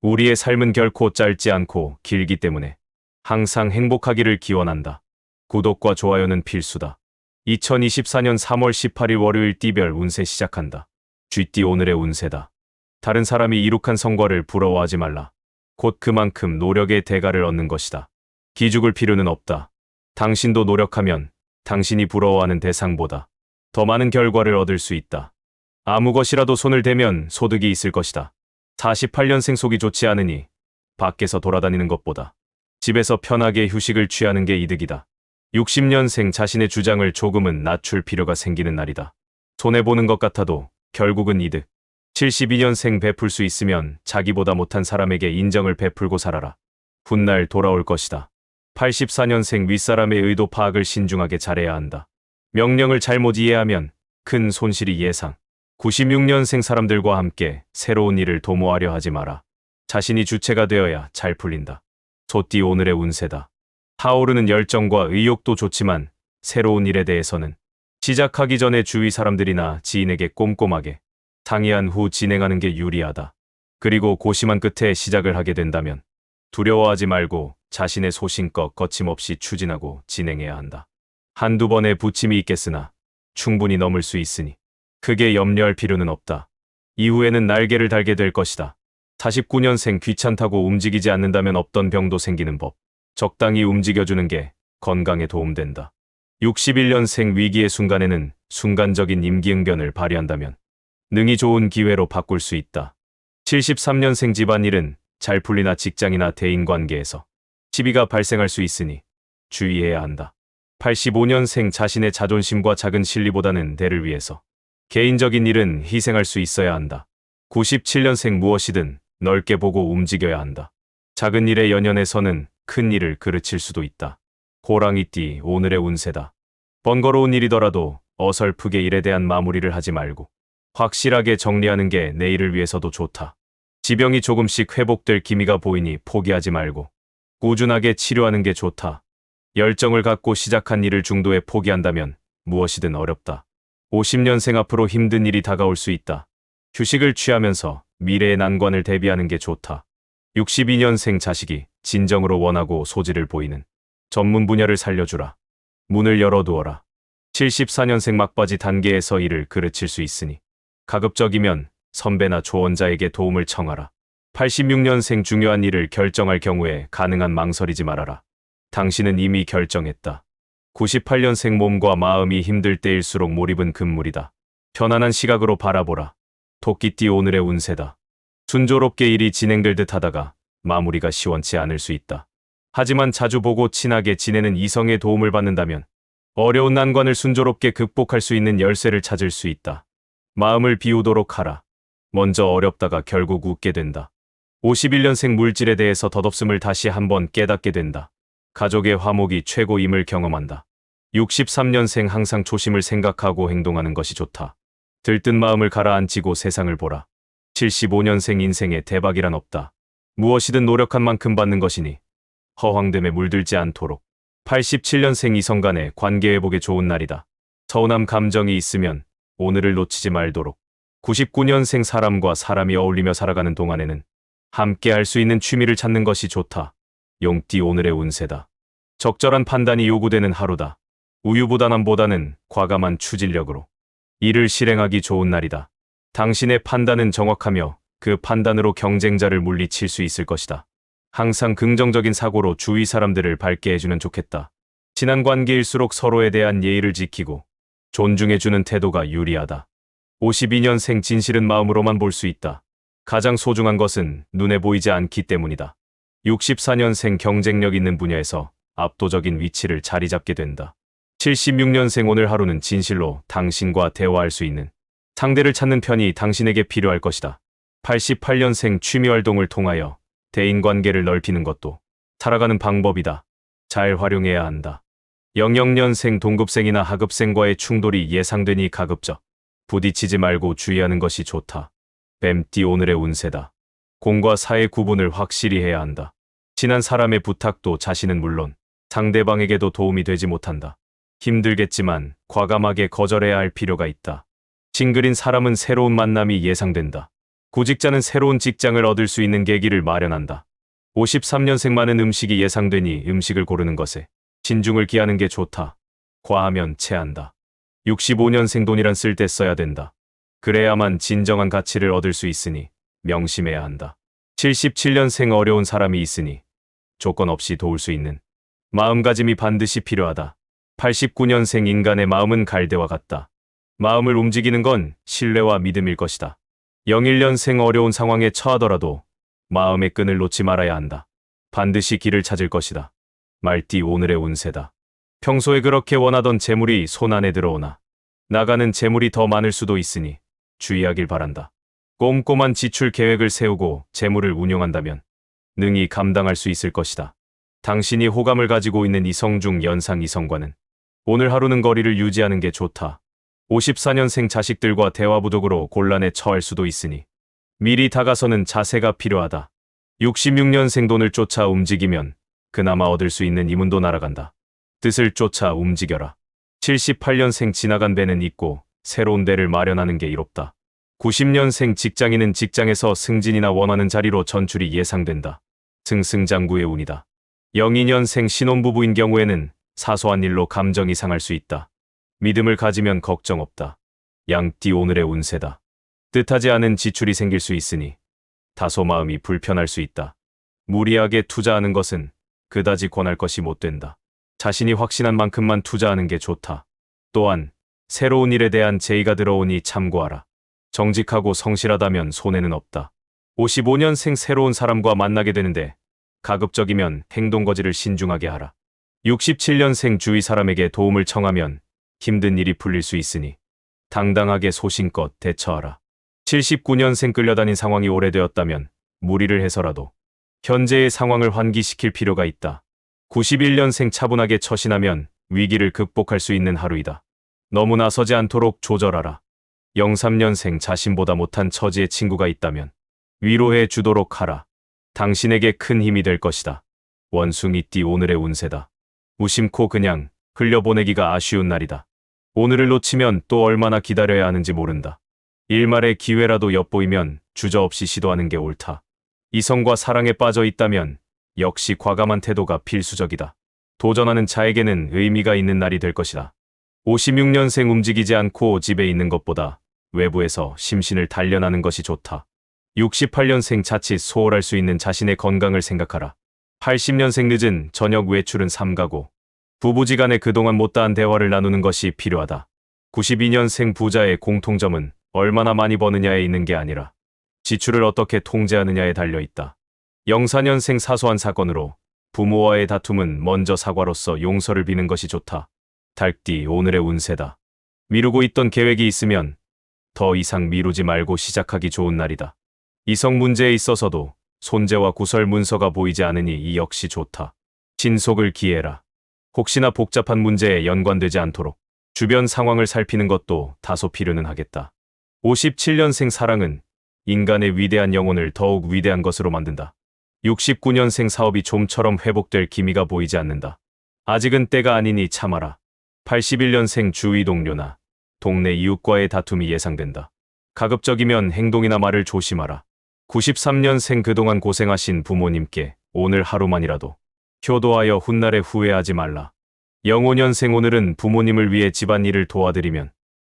우리의 삶은 결코 짧지 않고 길기 때문에 항상 행복하기를 기원한다. 구독과 좋아요는 필수다. 2024년 3월 18일 월요일 띠별 운세 시작한다. 쥐띠 오늘의 운세다. 다른 사람이 이룩한 성과를 부러워하지 말라. 곧 그만큼 노력의 대가를 얻는 것이다. 기죽을 필요는 없다. 당신도 노력하면 당신이 부러워하는 대상보다 더 많은 결과를 얻을 수 있다. 아무 것이라도 손을 대면 소득이 있을 것이다. 48년생 속이 좋지 않으니 밖에서 돌아다니는 것보다 집에서 편하게 휴식을 취하는 게 이득이다. 60년생 자신의 주장을 조금은 낮출 필요가 생기는 날이다. 손해보는 것 같아도 결국은 이득. 72년생 베풀 수 있으면 자기보다 못한 사람에게 인정을 베풀고 살아라. 훗날 돌아올 것이다. 84년생 윗사람의 의도 파악을 신중하게 잘해야 한다. 명령을 잘못 이해하면 큰 손실이 예상. 96년생 사람들과 함께 새로운 일을 도모하려 하지 마라. 자신이 주체가 되어야 잘 풀린다. 소띠 오늘의 운세다. 타오르는 열정과 의욕도 좋지만 새로운 일에 대해서는 시작하기 전에 주위 사람들이나 지인에게 꼼꼼하게 상의한 후 진행하는 게 유리하다. 그리고 고심한 끝에 시작을 하게 된다면 두려워하지 말고 자신의 소신껏 거침없이 추진하고 진행해야 한다. 한두 번의 부침이 있겠으나 충분히 넘을 수 있으니 크게 염려할 필요는 없다. 이후에는 날개를 달게 될 것이다. 49년생 귀찮다고 움직이지 않는다면 없던 병도 생기는 법. 적당히 움직여주는 게 건강에 도움된다. 61년생 위기의 순간에는 순간적인 임기응변을 발휘한다면 능이 좋은 기회로 바꿀 수 있다. 73년생 집안일은 잘 풀리나 직장이나 대인관계에서 시비가 발생할 수 있으니 주의해야 한다. 85년생 자신의 자존심과 작은 실리보다는 대를 위해서 개인적인 일은 희생할 수 있어야 한다. 97년생 무엇이든 넓게 보고 움직여야 한다. 작은 일에 연연해서는 큰 일을 그르칠 수도 있다. 호랑이띠 오늘의 운세다. 번거로운 일이더라도 어설프게 일에 대한 마무리를 하지 말고 확실하게 정리하는 게 내일을 위해서도 좋다. 지병이 조금씩 회복될 기미가 보이니 포기하지 말고 꾸준하게 치료하는 게 좋다. 열정을 갖고 시작한 일을 중도에 포기한다면 무엇이든 어렵다. 50년생 앞으로 힘든 일이 다가올 수 있다. 휴식을 취하면서 미래의 난관을 대비하는 게 좋다. 62년생 자식이 진정으로 원하고 소질을 보이는 전문 분야를 살려주라. 문을 열어두어라. 74년생 막바지 단계에서 일을 그르칠 수 있으니 가급적이면 선배나 조언자에게 도움을 청하라. 86년생 중요한 일을 결정할 경우에 가능한 망설이지 말아라. 당신은 이미 결정했다. 98년생 몸과 마음이 힘들 때일수록 몰입은 금물이다. 편안한 시각으로 바라보라. 토끼띠 오늘의 운세다. 순조롭게 일이 진행될 듯 하다가 마무리가 시원치 않을 수 있다. 하지만 자주 보고 친하게 지내는 이성의 도움을 받는다면 어려운 난관을 순조롭게 극복할 수 있는 열쇠를 찾을 수 있다. 마음을 비우도록 하라. 먼저 어렵다가 결국 웃게 된다. 51년생 물질에 대해서 덧없음을 다시 한번 깨닫게 된다. 가족의 화목이 최고임을 경험한다. 63년생 항상 초심을 생각하고 행동하는 것이 좋다. 들뜬 마음을 가라앉히고 세상을 보라. 75년생 인생에 대박이란 없다. 무엇이든 노력한 만큼 받는 것이니 허황됨에 물들지 않도록. 87년생 이성 간의 관계 회복에 좋은 날이다. 서운함 감정이 있으면 오늘을 놓치지 말도록. 99년생 사람과 사람이 어울리며 살아가는 동안에는 함께 할 수 있는 취미를 찾는 것이 좋다. 용띠 오늘의 운세다. 적절한 판단이 요구되는 하루다. 우유부단함보다는 과감한 추진력으로 일을 실행하기 좋은 날이다. 당신의 판단은 정확하며 그 판단으로 경쟁자를 물리칠 수 있을 것이다. 항상 긍정적인 사고로 주위 사람들을 밝게 해주면 좋겠다. 친한 관계일수록 서로에 대한 예의를 지키고 존중해주는 태도가 유리하다. 52년생 진실은 마음으로만 볼 수 있다. 가장 소중한 것은 눈에 보이지 않기 때문이다. 64년생 경쟁력 있는 분야에서 압도적인 위치를 자리 잡게 된다. 76년생 오늘 하루는 진실로 당신과 대화할 수 있는 상대를 찾는 편이 당신에게 필요할 것이다. 88년생 취미활동을 통하여 대인관계를 넓히는 것도 살아가는 방법이다. 잘 활용해야 한다. 00년생 동급생이나 하급생과의 충돌이 예상되니 가급적 부딪히지 말고 주의하는 것이 좋다. 뱀띠 오늘의 운세다. 공과 사의 구분을 확실히 해야 한다. 친한 사람의 부탁도 자신은 물론 상대방에게도 도움이 되지 못한다. 힘들겠지만 과감하게 거절해야 할 필요가 있다. 싱글인 사람은 새로운 만남이 예상된다. 구직자는 새로운 직장을 얻을 수 있는 계기를 마련한다. 53년생 많은 음식이 예상되니 음식을 고르는 것에 신중을 기하는 게 좋다. 과하면 체한다. 65년생 돈이란 쓸 때 써야 된다. 그래야만 진정한 가치를 얻을 수 있으니 명심해야 한다. 77년생 어려운 사람이 있으니 조건 없이 도울 수 있는 마음가짐이 반드시 필요하다. 89년생 인간의 마음은 갈대와 같다. 마음을 움직이는 건 신뢰와 믿음일 것이다. 01년생 어려운 상황에 처하더라도 마음의 끈을 놓지 말아야 한다. 반드시 길을 찾을 것이다. 말띠 오늘의 운세다. 평소에 그렇게 원하던 재물이 손 안에 들어오나 나가는 재물이 더 많을 수도 있으니 주의하길 바란다. 꼼꼼한 지출 계획을 세우고 재물을 운용한다면 능히 감당할 수 있을 것이다. 당신이 호감을 가지고 있는 이성 중 연상 이성과는 오늘 하루는 거리를 유지하는 게 좋다. 54년생 자식들과 대화 부족으로 곤란에 처할 수도 있으니 미리 다가서는 자세가 필요하다. 66년생 돈을 쫓아 움직이면 그나마 얻을 수 있는 이문도 날아간다. 뜻을 쫓아 움직여라. 78년생 지나간 배는 있고 새로운 배를 마련하는 게 이롭다. 90년생 직장인은 직장에서 승진이나 원하는 자리로 전출이 예상된다. 승승장구의 운이다. 02년생 신혼부부인 경우에는 사소한 일로 감정이 상할 수 있다. 믿음을 가지면 걱정 없다. 양띠 오늘의 운세다. 뜻하지 않은 지출이 생길 수 있으니 다소 마음이 불편할 수 있다. 무리하게 투자하는 것은 그다지 권할 것이 못 된다. 자신이 확신한 만큼만 투자하는 게 좋다. 또한 새로운 일에 대한 제의가 들어오니 참고하라. 정직하고 성실하다면 손해는 없다. 55년생 새로운 사람과 만나게 되는데 가급적이면 행동거지를 신중하게 하라. 67년생 주위 사람에게 도움을 청하면 힘든 일이 풀릴 수 있으니 당당하게 소신껏 대처하라. 79년생 끌려다닌 상황이 오래되었다면 무리를 해서라도 현재의 상황을 환기시킬 필요가 있다. 91년생 차분하게 처신하면 위기를 극복할 수 있는 하루이다. 너무 나서지 않도록 조절하라. 03년생 자신보다 못한 처지의 친구가 있다면 위로해 주도록 하라. 당신에게 큰 힘이 될 것이다. 원숭이띠 오늘의 운세다. 무심코 그냥 흘려보내기가 아쉬운 날이다. 오늘을 놓치면 또 얼마나 기다려야 하는지 모른다. 일말의 기회라도 엿보이면 주저없이 시도하는 게 옳다. 이성과 사랑에 빠져 있다면 역시 과감한 태도가 필수적이다. 도전하는 자에게는 의미가 있는 날이 될 것이다. 56년생 움직이지 않고 집에 있는 것보다 외부에서 심신을 단련하는 것이 좋다. 68년생 자칫 소홀할 수 있는 자신의 건강을 생각하라. 80년생 늦은 저녁 외출은 삼가고 부부지간에 그동안 못다한 대화를 나누는 것이 필요하다. 92년생 부자의 공통점은 얼마나 많이 버느냐에 있는 게 아니라 지출을 어떻게 통제하느냐에 달려있다. 04년생 사소한 사건으로 부모와의 다툼은 먼저 사과로서 용서를 비는 것이 좋다. 달띠 오늘의 운세다. 미루고 있던 계획이 있으면 더 이상 미루지 말고 시작하기 좋은 날이다. 이성 문제에 있어서도 손재와 구설 문서가 보이지 않으니 이 역시 좋다. 신속을 기해라. 혹시나 복잡한 문제에 연관되지 않도록 주변 상황을 살피는 것도 다소 필요는 하겠다. 57년생 사랑은 인간의 위대한 영혼을 더욱 위대한 것으로 만든다. 69년생 사업이 좀처럼 회복될 기미가 보이지 않는다. 아직은 때가 아니니 참아라. 81년생 주위 동료나 동네 이웃과의 다툼이 예상된다. 가급적이면 행동이나 말을 조심하라. 93년생 그동안 고생하신 부모님께 오늘 하루만이라도 효도하여 훗날에 후회하지 말라. 05년생 오늘은 부모님을 위해 집안일을 도와드리면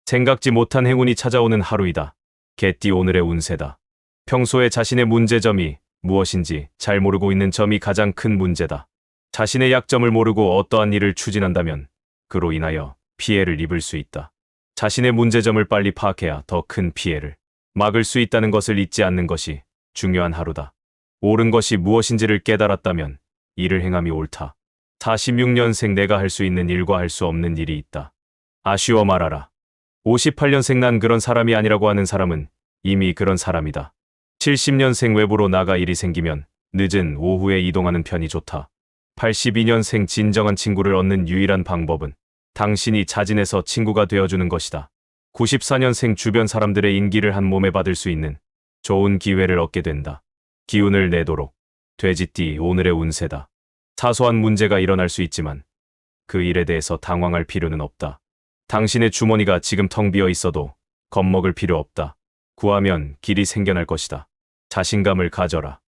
생각지 못한 행운이 찾아오는 하루이다. 개띠 오늘의 운세다. 평소에 자신의 문제점이 무엇인지 잘 모르고 있는 점이 가장 큰 문제다. 자신의 약점을 모르고 어떠한 일을 추진한다면 그로 인하여 피해를 입을 수 있다. 자신의 문제점을 빨리 파악해야 더 큰 피해를 막을 수 있다는 것을 잊지 않는 것이 중요한 하루다. 옳은 것이 무엇인지를 깨달았다면 일을 행함이 옳다. 46년생 내가 할 수 있는 일과 할 수 없는 일이 있다. 아쉬워 말아라. 58년생 난 그런 사람이 아니라고 하는 사람은 이미 그런 사람이다. 70년생 외부로 나가 일이 생기면 늦은 오후에 이동하는 편이 좋다. 82년생 진정한 친구를 얻는 유일한 방법은 당신이 자진해서 친구가 되어주는 것이다. 94년생 주변 사람들의 인기를 한 몸에 받을 수 있는 좋은 기회를 얻게 된다. 기운을 내도록. 돼지띠 오늘의 운세다. 사소한 문제가 일어날 수 있지만 그 일에 대해서 당황할 필요는 없다. 당신의 주머니가 지금 텅 비어 있어도 겁먹을 필요 없다. 구하면 길이 생겨날 것이다. 자신감을 가져라.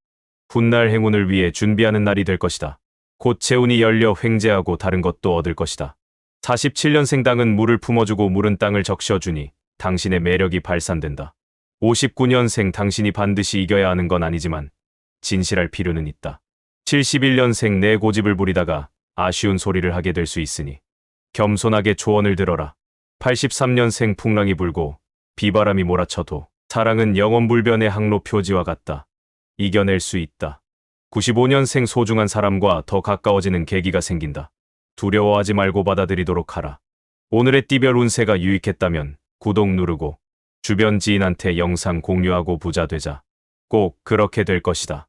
훗날 행운을 위해 준비하는 날이 될 것이다. 곧 재운이 열려 횡재하고 다른 것도 얻을 것이다. 47년생 땅은 물을 품어주고 물은 땅을 적셔주니 당신의 매력이 발산된다. 59년생 당신이 반드시 이겨야 하는 건 아니지만 진실할 필요는 있다. 71년생 내 고집을 부리다가 아쉬운 소리를 하게 될 수 있으니 겸손하게 조언을 들어라. 83년생 풍랑이 불고 비바람이 몰아쳐도 사랑은 영원불변의 항로 표지와 같다. 이겨낼 수 있다. 95년생 소중한 사람과 더 가까워지는 계기가 생긴다. 두려워하지 말고 받아들이도록 하라. 오늘의 띠별 운세가 유익했다면 구독 누르고 주변 지인한테 영상 공유하고 부자 되자. 꼭 그렇게 될 것이다.